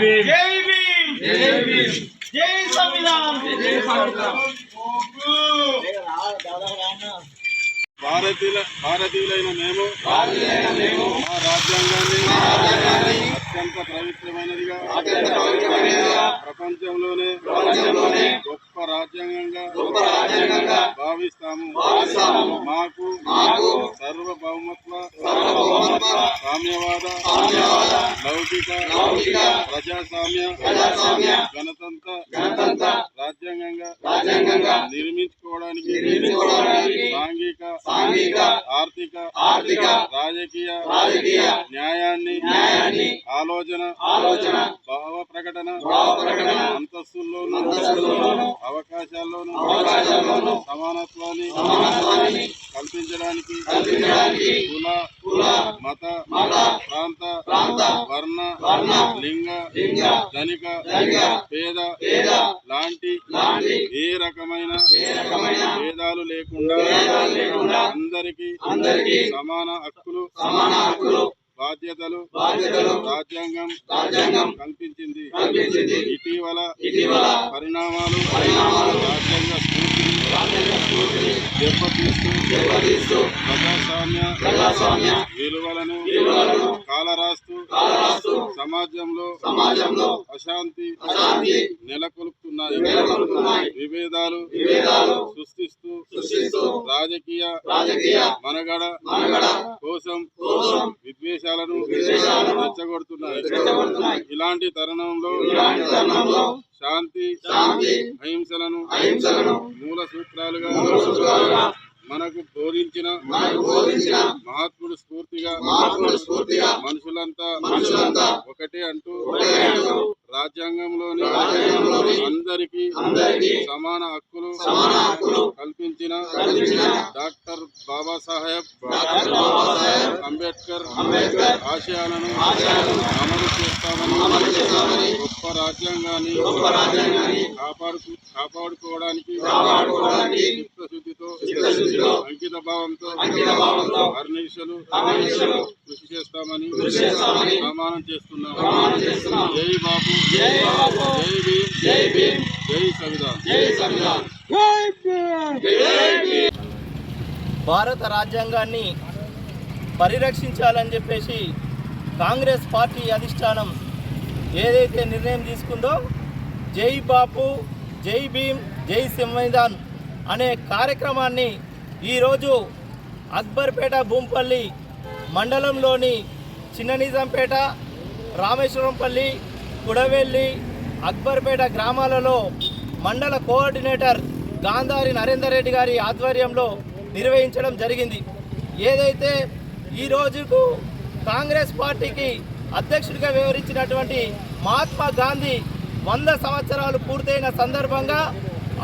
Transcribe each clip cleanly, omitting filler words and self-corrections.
భీమ్ జై భీమ్ జై భీమ్ జై సంవిధానం జై సంవిధానం భారతీయులైన మేము మా రాజ్యాంగాన్ని అత్యంత పవిత్రమైనదిగా ప్రపంచంలోనే గొప్ప రాజ్యాంగంగా భావిస్తాము. మాకు సర్వభౌమత్వ సామ్యవాద లౌకిక ప్రజాస్వామ్య గణతంత్ర రాజ్యాంగంగా నిర్మించుకోవడానికి సాంఘిక ఆర్థిక రాజకీయ న్యాయాన్ని ఆలోచన భావ ప్రకటన అంతస్తుల్లోనూ అవకాశాల్లోనూ సమానత్వాన్ని కల్పించడానికి కుల మత ప్రాంత వర్ణ లింగ ధనిక పేద లాంటి ఏ రకమైన భేదాలు లేకుండా అందరికీ సమాన హక్కులు బాధ్యతలు రాజ్యాంగం కల్పించింది. ఇటీవల పరిణామాలు రాజ్యాంగ స్ఫూర్తిని దెబ్బతీస్తూ ప్రజాస్వామ్య విలువలను కాలరాస్తూ సమాజంలో అశాంతి నెలకొల్పుతున్నాయి. విభేదాలు సృష్టిస్తూ రాజకీయ మనగడ కోసం విద్వేషాలను రెచ్చగొడుతున్నాయి. ఇలాంటి తరుణంలో శాంతి అహింసలను మూల సూత్రాలుగా మనకు బోధించిన మహాత్ముడు స్ఫూర్తిగా మనుషులంతా ఒకటే అంటూ రాజ్యాంగంలోని అందరికీ సమాన హక్కులు కల్పించిన డాక్టర్ బాబాసాహెబ్ అంబేద్కర్ ఆశయాలను అమలు చేస్తామని గొప్ప రాజ్యాంగాన్ని కాపాడుకోవడానికి చిత్తశుద్ధితో అంకిత భావంతో అహర్నిశలు కృషి చేస్తామని ప్రమాణం చేస్తున్నాం. జై బాబు జై భీమ్ జై సంవిధాన్. భారత రాజ్యాంగాన్ని పరిరక్షించాలని చెప్పేసి కాంగ్రెస్ పార్టీ అధిష్టానం ఏదైతే నిర్ణయం తీసుకుందో జై బాపు జై భీమ్ జై సంవిధాన్ అనే కార్యక్రమాన్ని ఈరోజు అక్బర్పేట భూంపల్లి మండలంలోని చిన్న నిజాంపేట రామేశ్వరంపల్లి కుడవెల్లి అక్బర్పేట గ్రామాలలో మండల కోఆర్డినేటర్ గాంధారి నరేందర్ రెడ్డి గారి ఆధ్వర్యంలో నిర్వహించడం జరిగింది. ఏదైతే ఈ రోజుకు కాంగ్రెస్ పార్టీకి అధ్యక్షుడిగా వ్యవహరించినటువంటి మహాత్మా గాంధీ 100 సంవత్సరాలు పూర్తయిన సందర్భంగా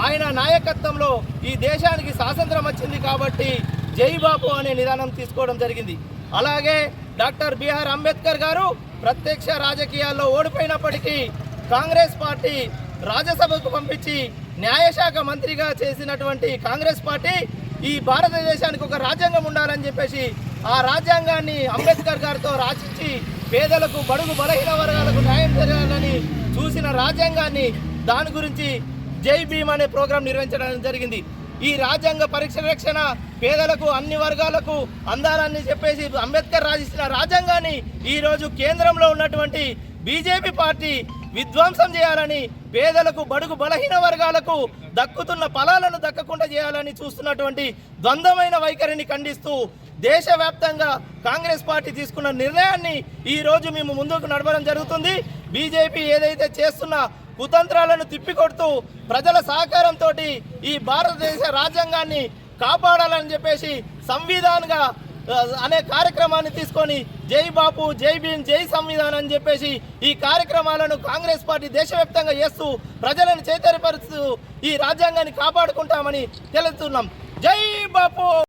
ఆయన నాయకత్వంలో ఈ దేశానికి స్వాతంత్రం వచ్చింది కాబట్టి జై బాపు అనే నిదానం తీసుకోవడం జరిగింది. అలాగే డాక్టర్ బిఆర్ అంబేద్కర్ గారు ప్రత్యక్ష రాజకీయాల్లో ఓడిపోయినప్పటికీ కాంగ్రెస్ పార్టీ రాజ్యసభకు పంపించి న్యాయశాఖ మంత్రిగా చేసినటువంటి కాంగ్రెస్ పార్టీ ఈ భారతదేశానికి ఒక రాజ్యాంగం ఉండాలని చెప్పేసి ఆ రాజ్యాంగాన్ని అంబేద్కర్ గారితో రాసించి పేదలకు బడుగు బలహీన వర్గాలకు న్యాయం జరగాలని చూసిన రాజ్యాంగాన్ని దాని గురించి జై భీమ్ అనే ప్రోగ్రాం నిర్వహించడం జరిగింది. ఈ రాజ్యాంగ పరిరక్షణ పేదలకు అన్ని వర్గాలకు అందాలని చెప్పేసి అంబేద్కర్ రాసిన రాజ్యాంగాన్ని ఈరోజు కేంద్రంలో ఉన్నటువంటి బీజేపీ పార్టీ విధ్వంసం చేయాలని పేదలకు బడుగు బలహీన వర్గాలకు దక్కుతున్న ఫలాలను దక్కకుండా చేయాలని చూస్తున్నటువంటి ద్వంద్వమైన వైఖరిని ఖండిస్తూ దేశవ్యాప్తంగా కాంగ్రెస్ పార్టీ తీసుకున్న నిర్ణయాన్ని ఈరోజు మేము ముందుకు నడవడం జరుగుతుంది. బీజేపీ ఏదైతే చేస్తున్న కుతంత్రాలను తిప్పికొడుతూ ప్రజల సహకారంతో ఈ భారతదేశ రాజ్యాంగాన్ని కాపాడాలని చెప్పేసి సంవిధానంగా అనే కార్యక్రమాన్ని తీసుకొని జై బాపు జై భీమ్ జై సంవిధాన్ అని చెప్పేసి ఈ కార్యక్రమాలను కాంగ్రెస్ పార్టీ దేశవ్యాప్తంగా చేస్తూ ప్రజలను చైతన్యపరుస్తూ ఈ రాజ్యాంగాన్ని కాపాడుకుంటామని తెలుస్తున్నాం. జై బాపు.